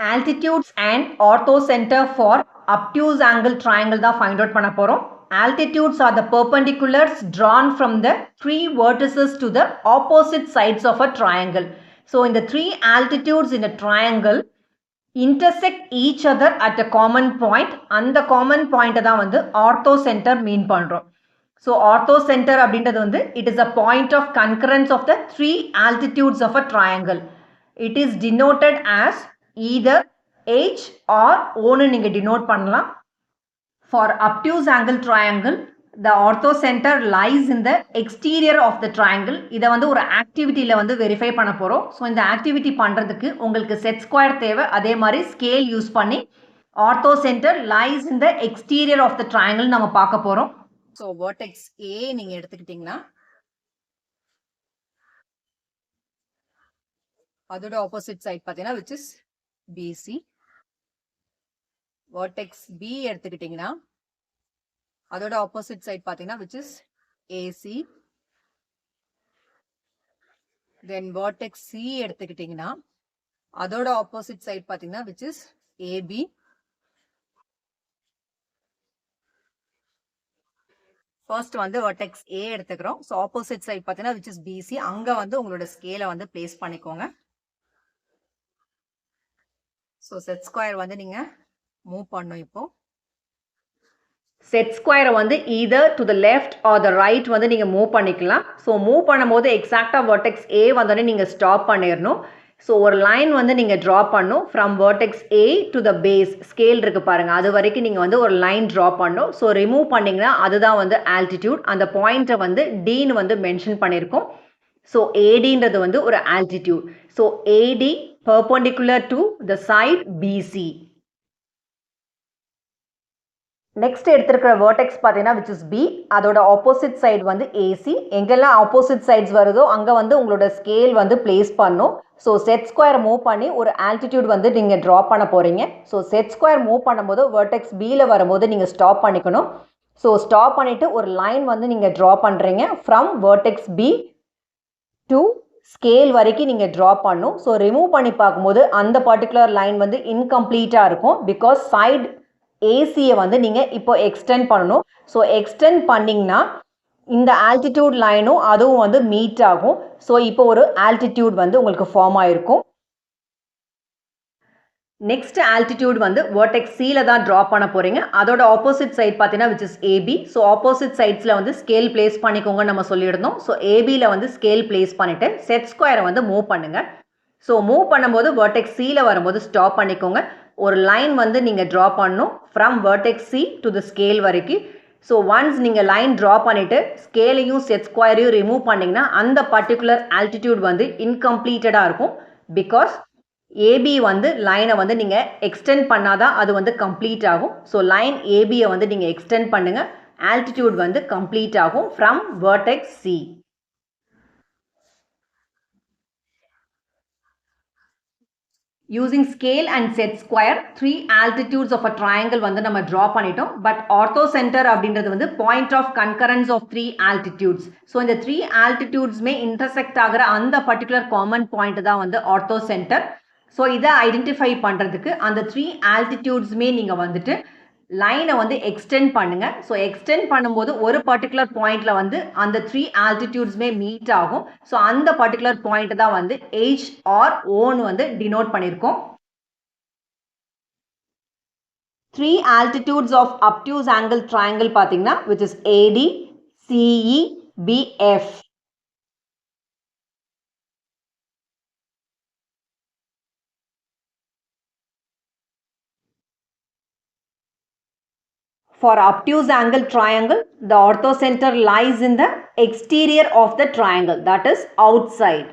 Altitudes and orthocenter for obtuse angled triangle தான் find out பண்ண போறோம். Altitudes are the perpendiculars drawn from the three vertices to the opposite sides of a triangle. So in the three altitudes in a triangle intersect each other at a common point. அந்த common point தான் வந்து orthocenter mean பண்றோம். So orthocenter அப்படின்றது வந்து it is a point of concurrence of the three altitudes of a triangle. It is denoted as either H or O னு நீங்க denote பண்ணலாம். For obtuse angled triangle, the orthocenter lies in the exterior of the triangle. இதை வந்து ஒரு ஆக்டிவிட்டியில் வந்து verify பண்ண போகிறோம். So இந்த ஆக்டிவிட்டி பண்ணுறதுக்கு உங்களுக்கு செட் ஸ்கொயர் தேவை. அதே மாதிரி ஸ்கேல் யூஸ் பண்ணி orthocenter lies in the exterior of the triangle நம்ம பார்க்க போகிறோம். ஸோ வெர்டெக்ஸ் A நீங்கள் எடுத்துக்கிட்டிங்கன்னா அதோட ஆப்போசிட் சைட் பார்த்தீங்கன்னா which is BC. vertex B எடுத்துக்கிட்டிங்கன்னா அதோட ஆப்போசிட் சைட் பார்த்தீங்கன்னா which is AC. then vertex C எடுத்துக்கிட்டிங்கன்னா அதோட ஆப்போசிட் சைட் பார்த்தீங்கன்னா which is AB. ஃபர்ஸ்ட் வந்து vertex A எடுத்துக்கிறோம். ஸோ ஆப்போசிட் சைட் பார்த்தீங்கன்னா which is BC. அங்கே வந்து உங்களோட ஸ்கேலை வந்து பிளேஸ் பண்ணிக்கோங்க. ஸோ செட் ஸ்கொயர் வந்து நீங்கள் மூவ் பண்ணும். இப்போ செட் ஸ்கொயரை வந்து either to the left or the right வந்து நீங்கள் மூவ் பண்ணிக்கலாம். ஸோ மூவ் பண்ணும்போது எக்ஸாக்டாக vertex A வந்தோடனே நீங்கள் ஸ்டாப் பண்ணிடணும். ஸோ ஒரு லைன் வந்து நீங்கள் ட்ரா பண்ணும் from vertex A to the base. Scale இருக்குது பாருங்கள், அது வரைக்கும் நீங்கள் வந்து ஒரு லைன் ட்ரா பண்ணும். ஸோ ரிமூவ் பண்ணிங்கன்னா அதுதான் வந்து ஆல்டிடியூட். அந்த பாயிண்ட்டை வந்து Dன்னு வந்து மென்ஷன் பண்ணியிருக்கோம். ஸோ ADன்றது வந்து ஒரு altitude. So AD perpendicular to the side BC. Next எடுத்திருக்கிற வேர்டெக்ஸ் பார்த்தீங்கன்னா which is B. அதோட ஆப்போசிட் சைடு வந்து AC. எங்கெல்லாம் ஆப்போசிட் சைட்ஸ் வருதோ அங்கே வந்து உங்களோட ஸ்கேல் வந்து பிளேஸ் பண்ணும். ஸோ செட் ஸ்கொயர் மூவ் பண்ணி ஒரு ஆல்டிடியூட் வந்து நீங்கள் ட்ரா பண்ண போகிறீங்க. ஸோ செட் ஸ்கொயர் மூவ் பண்ணும்போது வேர்டெக்ஸ் Bயில் வரும்போது நீங்கள் ஸ்டாப் பண்ணிக்கணும். ஸோ ஸ்டாப் பண்ணிவிட்டு ஒரு லைன் வந்து நீங்கள் ட்ரா பண்ணுறீங்க from vertex B to scale வரைக்கும் நீங்கள் ட்ரா பண்ணும். ஸோ ரிமூவ் பண்ணி பார்க்கும்போது அந்த பர்டிகுலர் லைன் வந்து இன்கம்ப்ளீட்டாக இருக்கும். பிகாஸ் சைடு ஏசியை வந்து நீங்கள் இப்போ எக்ஸ்டெண்ட் பண்ணணும். ஸோ எக்ஸ்டெண்ட் பண்ணிங்கன்னா இந்த ஆல்டிடியூட் லைனும் அதுவும் வந்து மீட் ஆகும். ஸோ இப்போ ஒரு ஆல்டிடியூட் வந்து உங்களுக்கு ஃபார்ம் ஆகிருக்கும். நெக்ஸ்ட் ஆல்டிடியூட் வந்து வேர்டெக்ஸ் Cயில் தான் ட்ரா பண்ண போகிறீங்க. அதோட ஆப்போசிட் சைட் பார்த்தீங்கன்னா which is AB. So opposite சைட்ஸில் வந்து ஸ்கேல் பிளேஸ் பண்ணிக்கோங்க நம்ம சொல்லியிருந்தோம். ஸோ ABயில் வந்து ஸ்கேல் பிளேஸ் பண்ணிவிட்டு செட் ஸ்கொயரை வந்து மூவ் பண்ணுங்கள். ஸோ மூவ் பண்ணும்போது வேர்டெக்ஸ் Cயில் வரும்போது ஸ்டாப் பண்ணிக்கோங்க. ஒரு லைன் வந்து நீங்கள் ட்ரா பண்ணணும் from vertex C to the scale வரைக்கும். ஸோ ஒன்ஸ் நீங்கள் லைன் ட்ரா பண்ணிவிட்டு ஸ்கேலையும் செட் ஸ்கொயரையும் ரிமூவ் பண்ணிங்கன்னா அந்த பர்டிகுலர் ஆல்டிடியூட் வந்து இன்கம்ப்ளீட்டடாக இருக்கும். பிகாஸ் AB வந்து லைனை வந்து நீங்கள் எக்ஸ்டெண்ட் பண்ணாதான் அது வந்து கம்ப்ளீட் ஆகும். ஸோ லைன் ABயை வந்து நீங்கள் எக்ஸ்டெண்ட் பண்ணுங்கள், ஆல்டிடியூட் வந்து கம்ப்ளீட் ஆகும் from vertex C. Using scale and set square, three altitudes of a triangle வந்து நம்ம draw பண்ணிட்டோம். But orthocenter அப்படின்றது வந்து point of concurrence of three altitudes. So இந்த three altitudesமே intersect ஆகிற அந்த particular common point தான் வந்து orthocenter. ஸோ இதை ஐடென்டிஃபை பண்ணுறதுக்கு அந்த த்ரீ ஆல்டிடியூட்ஸுமே நீங்கள் வந்துட்டு லைனை வந்து எக்ஸ்டெண்ட் பண்ணுங்கள். ஸோ எக்ஸ்டெண்ட் பண்ணும்போது ஒரு பர்டிகுலர் பாயிண்டில் வந்து அந்த த்ரீ ஆல்டிடியூட்ஸுமே மீட் ஆகும். ஸோ அந்த பர்டிகுலர் பாயிண்ட் தான் வந்து H ஆர் ஓன்னு வந்து டினோட் பண்ணியிருக்கோம். Three altitudes of obtuse angled triangle பார்த்தீங்கன்னா which is AD, CE, BF. For obtuse angled triangle, the orthocenter lies in the exterior of the triangle, that is outside.